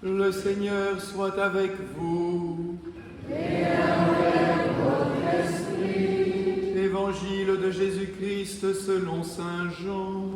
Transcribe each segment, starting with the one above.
Le Seigneur soit avec vous. Et avec votre esprit. Évangile de Jésus-Christ selon saint Jean.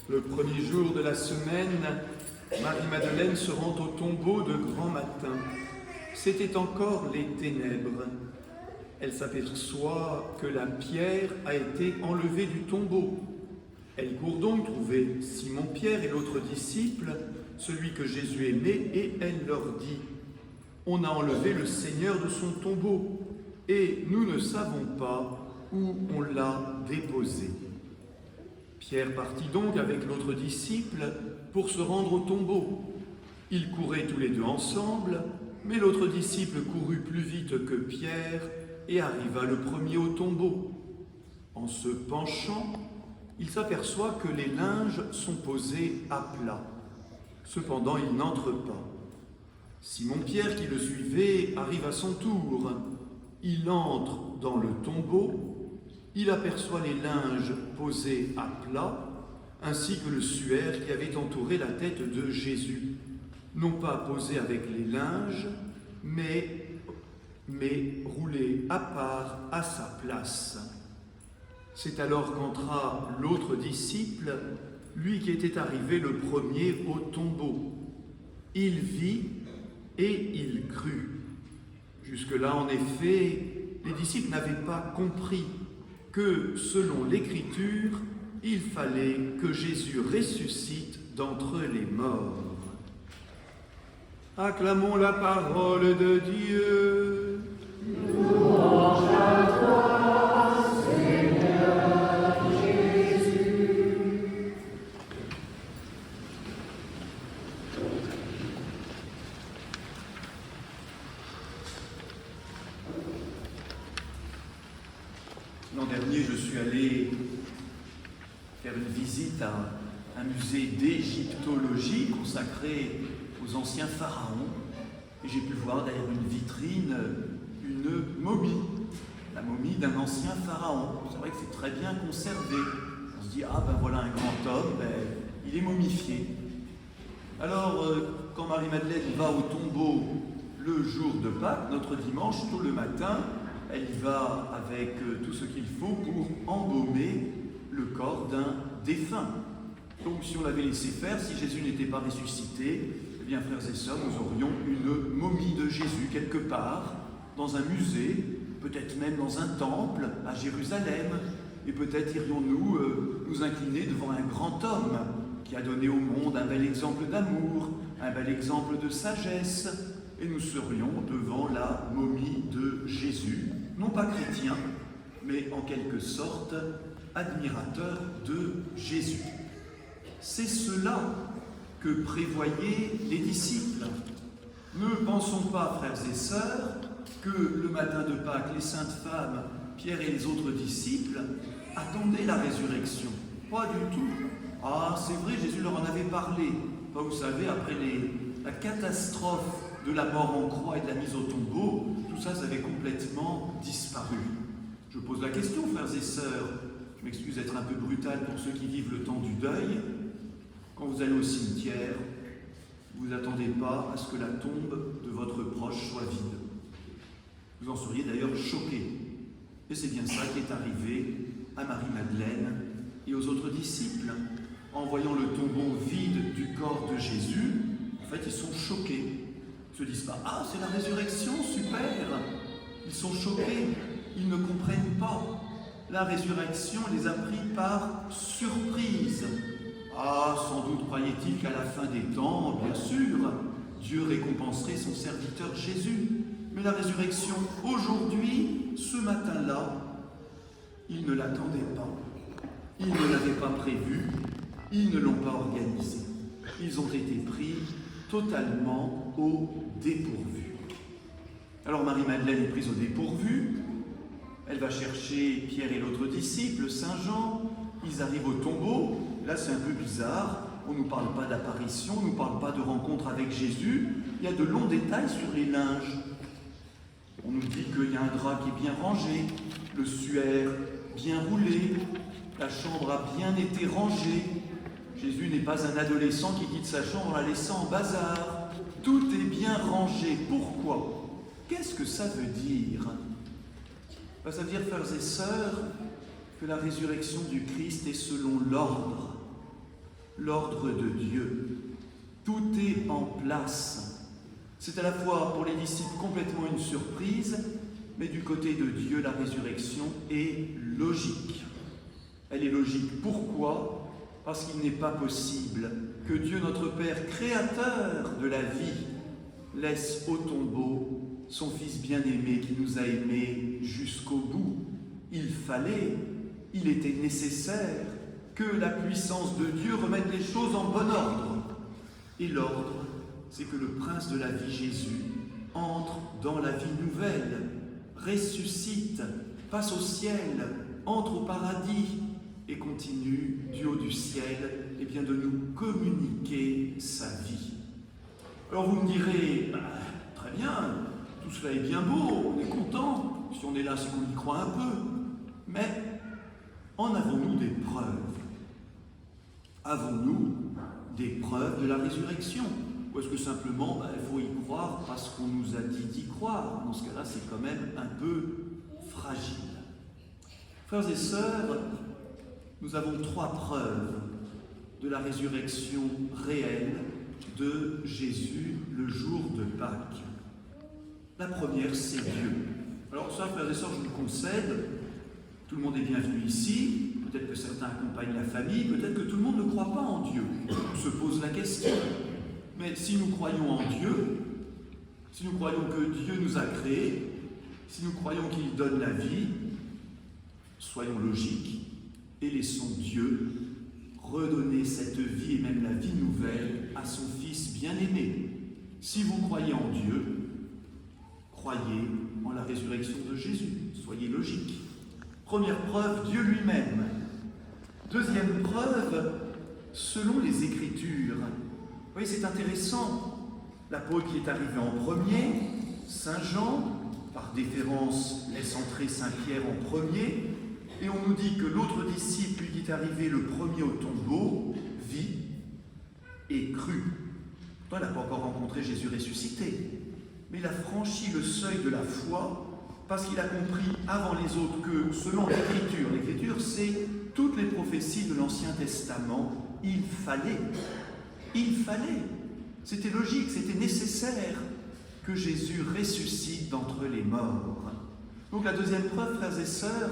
Le premier jour de la semaine, Marie-Madeleine se rend au tombeau de grand matin. C'était encore les ténèbres. Elle s'aperçoit que la pierre a été enlevée du tombeau. Elle court donc trouver Simon-Pierre et l'autre disciple, celui que Jésus aimait, et elle leur dit « On a enlevé le Seigneur de son tombeau, et nous ne savons pas où on l'a déposé. » Pierre partit donc avec l'autre disciple pour se rendre au tombeau. Ils couraient tous les deux ensemble, mais l'autre disciple courut plus vite que Pierre et arriva le premier au tombeau. En se penchant, il s'aperçoit que les linges sont posés à plat. Cependant, il n'entre pas. Simon-Pierre, qui le suivait, arrive à son tour. Il entre dans le tombeau. Il aperçoit les linges posés à plat, ainsi que le suaire qui avait entouré la tête de Jésus, non pas posé avec les linges, mais roulé à part à sa place. C'est alors qu'entra l'autre disciple, lui qui était arrivé le premier au tombeau. Il vit et il crut. Jusque-là, en effet, les disciples n'avaient pas compris que, selon l'Écriture, il fallait que Jésus ressuscite d'entre les morts. Acclamons la parole de Dieu. Louange à toi, Seigneur Jésus. L'an dernier, je suis allé faire une visite à un musée d'égyptologie consacré aux anciens pharaons. Et j'ai pu voir derrière une vitrine une momie, la momie d'un ancien pharaon. C'est vrai que c'est très bien conservé. On se dit, ah ben voilà un grand homme, ben, il est momifié. Alors, quand Marie-Madeleine va au tombeau le jour de Pâques, notre dimanche, tôt le matin, elle y va avec tout ce qu'il faut pour embaumer le corps d'un défunt. Donc si on l'avait laissé faire, si Jésus n'était pas ressuscité, eh bien frères et sœurs, nous aurions une momie de Jésus quelque part, dans un musée, peut-être même dans un temple à Jérusalem, et peut-être irions-nous nous incliner devant un grand homme qui a donné au monde un bel exemple d'amour, un bel exemple de sagesse, et nous serions devant la momie de Jésus, non pas chrétien, mais en quelque sorte admirateur de Jésus. C'est cela que prévoyaient les disciples. Ne pensons pas, frères et sœurs, que le matin de Pâques, les saintes femmes, Pierre et les autres disciples, attendaient la résurrection. Pas du tout. Ah, c'est vrai, Jésus leur en avait parlé. Vous savez, après la catastrophe de la mort en croix et de la mise au tombeau, tout ça, ça avait complètement disparu. Je pose la question, frères et sœurs, je m'excuse d'être un peu brutal pour ceux qui vivent le temps du deuil. Quand vous allez au cimetière, vous n'attendez pas à ce que la tombe de votre proche soit vide. Vous en seriez d'ailleurs choqués. Et c'est bien ça qui est arrivé à Marie-Madeleine et aux autres disciples. En voyant le tombeau vide du corps de Jésus, en fait, ils sont choqués. Ils ne se disent pas « Ah, c'est la résurrection, super !» Ils sont choqués, ils ne comprennent pas. La résurrection les a pris par surprise. Ah, sans doute croyait-il qu'à la fin des temps, bien sûr, Dieu récompenserait son serviteur Jésus. Mais la résurrection, aujourd'hui, ce matin-là, ils ne l'attendaient pas. Ils ne l'avaient pas prévu, ils ne l'ont pas organisé. Ils ont été pris totalement au dépourvu. Alors Marie-Madeleine est prise au dépourvu. Elle va chercher Pierre et l'autre disciple, Saint Jean. Ils arrivent au tombeau. Là, c'est un peu bizarre. on ne nous parle pas d'apparition, on ne nous parle pas de rencontre avec Jésus. Il y a de longs détails sur les linges. On nous dit qu'il y a un drap qui est bien rangé, le suaire bien roulé, la chambre a bien été rangée. Jésus n'est pas un adolescent qui quitte sa chambre en la laissant en bazar. Tout est bien rangé. Pourquoi? Qu'est-ce que ça veut dire? Ça veut dire, frères et sœurs, que la résurrection du Christ est selon l'ordre de Dieu. Tout est en place. C'est à la fois pour les disciples complètement une surprise, mais du côté de Dieu, la résurrection est logique. Elle est logique. Pourquoi? Parce qu'il n'est pas possible que Dieu, notre Père, créateur de la vie, laisse au tombeau son Fils bien-aimé qui nous a aimés jusqu'au bout. Il était nécessaire que la puissance de Dieu remette les choses en bon ordre. Et l'ordre, c'est que le Prince de la vie, Jésus, entre dans la vie nouvelle, ressuscite, passe au ciel, entre au paradis et continue du haut du ciel de nous communiquer sa vie. Alors vous me direz, très bien, tout cela est bien beau, on est content, si on est là, c'est qu'on y croit un peu, mais en avons-nous des preuves? Avons-nous des preuves de la résurrection? Ou est-ce que simplement, il faut y croire parce qu'on nous a dit d'y croire? Dans ce cas-là, c'est quand même un peu fragile. Frères et sœurs, nous avons 3 preuves de la résurrection réelle de Jésus le jour de Pâques. La première, c'est Dieu. Alors ça, frères et sœurs, je vous le concède, tout le monde est bienvenu ici, peut-être que certains accompagnent la famille, peut-être que tout le monde ne croit pas en Dieu. On se pose la question. Mais si nous croyons en Dieu, si nous croyons que Dieu nous a créés, si nous croyons qu'il donne la vie, soyons logiques et laissons Dieu redonner cette vie et même la vie nouvelle à son Fils bien-aimé. Si vous croyez en Dieu, croyez en la résurrection de Jésus. Soyez logiques. Première preuve, Dieu lui-même. Deuxième preuve, selon les Écritures. Vous voyez, c'est intéressant. L'apôtre qui est arrivé en premier, Saint Jean, par déférence, laisse entrer Saint Pierre en premier, et on nous dit que l'autre disciple, lui qui est arrivé le premier au tombeau, vit et crut. Pourtant, il n'a pas encore rencontré Jésus ressuscité, mais il a franchi le seuil de la foi parce qu'il a compris avant les autres que, selon l'Écriture, c'est toutes les prophéties de l'Ancien Testament, il fallait, c'était logique, c'était nécessaire que Jésus ressuscite d'entre les morts. Donc la deuxième preuve, frères et sœurs,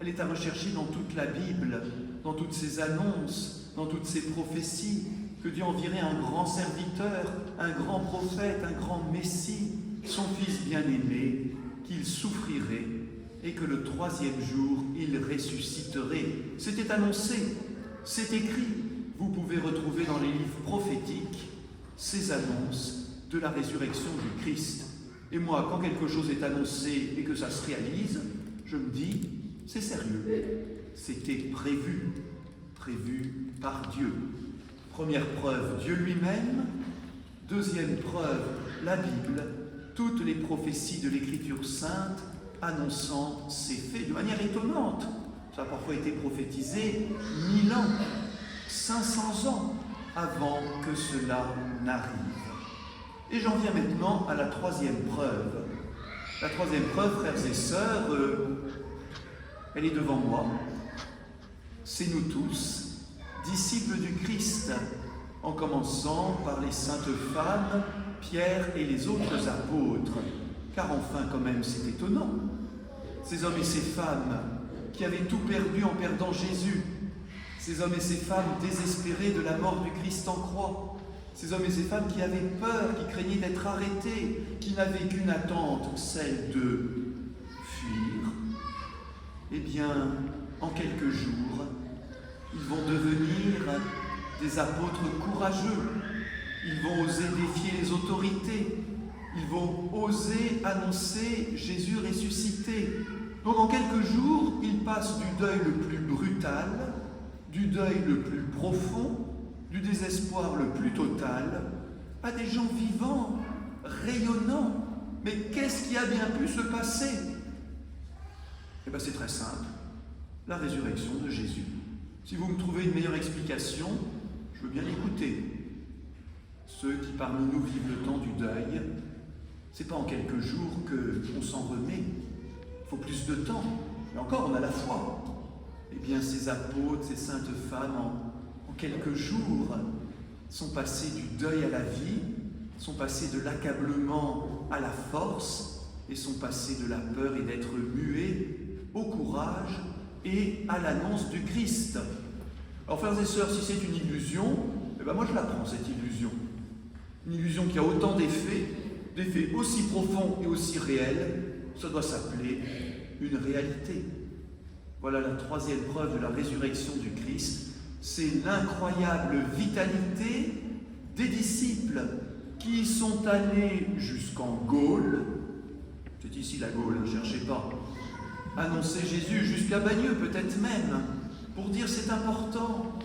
elle est à rechercher dans toute la Bible, dans toutes ses annonces, dans toutes ses prophéties, que Dieu enverrait un grand serviteur, un grand prophète, un grand Messie, son Fils bien-aimé, qu'il souffrirait et que le 3e jour, il ressusciterait. C'était annoncé, c'est écrit. Vous pouvez retrouver dans les livres prophétiques ces annonces de la résurrection du Christ. Et moi, quand quelque chose est annoncé et que ça se réalise, je me dis, c'est sérieux, c'était prévu par Dieu. Première preuve, Dieu lui-même. Deuxième preuve, la Bible, toutes les prophéties de l'Écriture sainte annonçant ces faits de manière étonnante. Ça a parfois été prophétisé 1000 ans, 500 ans avant que cela n'arrive. Et j'en viens maintenant à la 3e preuve. La 3e preuve, frères et sœurs, elle est devant moi. C'est nous tous, disciples du Christ, en commençant par les saintes femmes, Pierre et les autres apôtres. Car enfin, quand même, c'est étonnant. Ces hommes et ces femmes qui avaient tout perdu en perdant Jésus, ces hommes et ces femmes désespérés de la mort du Christ en croix, ces hommes et ces femmes qui avaient peur, qui craignaient d'être arrêtés, qui n'avaient qu'une attente, celle de fuir. Eh bien, en quelques jours, ils vont devenir des apôtres courageux. Ils vont oser défier les autorités. Ils vont oser annoncer Jésus ressuscité. Donc en quelques jours, ils passent du deuil le plus brutal, du deuil le plus profond, du désespoir le plus total, à des gens vivants, rayonnants. Mais qu'est-ce qui a bien pu se passer? Eh bien, c'est très simple. La résurrection de Jésus. Si vous me trouvez une meilleure explication, je veux bien l'écouter. Ceux qui parmi nous vivent le temps du deuil, c'est pas en quelques jours qu'on s'en remet. Il faut plus de temps. Mais encore, on a la foi. Eh bien, ces apôtres, ces saintes femmes, en quelques jours, sont passés du deuil à la vie, sont passés de l'accablement à la force, et sont passés de la peur et d'être muets au courage et à l'annonce du Christ. Alors, frères et sœurs, si c'est une illusion, eh ben moi je la prends, cette illusion. Une illusion qui a autant d'effets aussi profonds et aussi réels, ça doit s'appeler une réalité. Voilà la troisième preuve de la résurrection du Christ, c'est l'incroyable vitalité des disciples qui sont allés jusqu'en Gaule, c'est ici la Gaule, ne cherchez pas, annoncer Jésus jusqu'à Bagneux peut-être même, pour dire c'est important,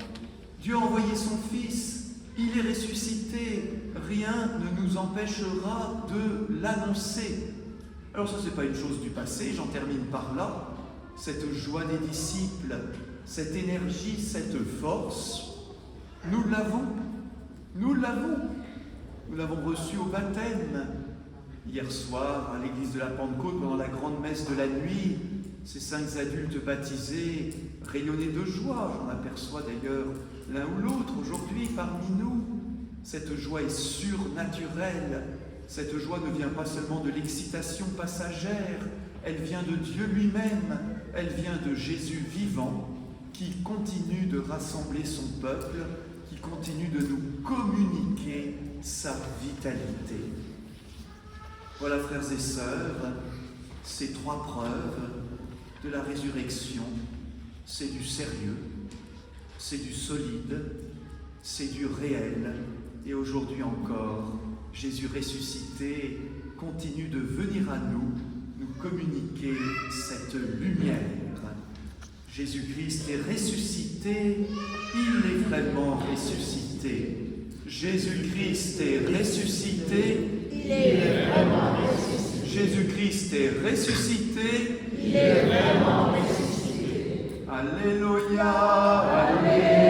Dieu a envoyé son Fils, il est ressuscité, rien ne nous empêchera de l'annoncer. Alors ça c'est pas une chose du passé, j'en termine par là, cette joie des disciples, cette énergie, cette force, nous l'avons reçue au baptême. Hier soir, à l'église de la Pentecôte, pendant la grande messe de la nuit, ces 5 adultes baptisés rayonnaient de joie. J'en aperçois d'ailleurs l'un ou l'autre aujourd'hui parmi nous. Cette joie est surnaturelle. Cette joie ne vient pas seulement de l'excitation passagère, elle vient de Dieu lui-même, elle vient de Jésus vivant qui continue de rassembler son peuple, qui continue de nous communiquer sa vitalité. Voilà, frères et sœurs, ces 3 preuves de la résurrection. C'est du sérieux, c'est du solide, c'est du réel. Et aujourd'hui encore, Jésus ressuscité continue de venir à nous communiquer cette lumière. Jésus-Christ est ressuscité, il est vraiment ressuscité. Jésus-Christ est ressuscité, il est vraiment ressuscité. Jésus-Christ est ressuscité, il est vraiment ressuscité. Alléluia, Alléluia.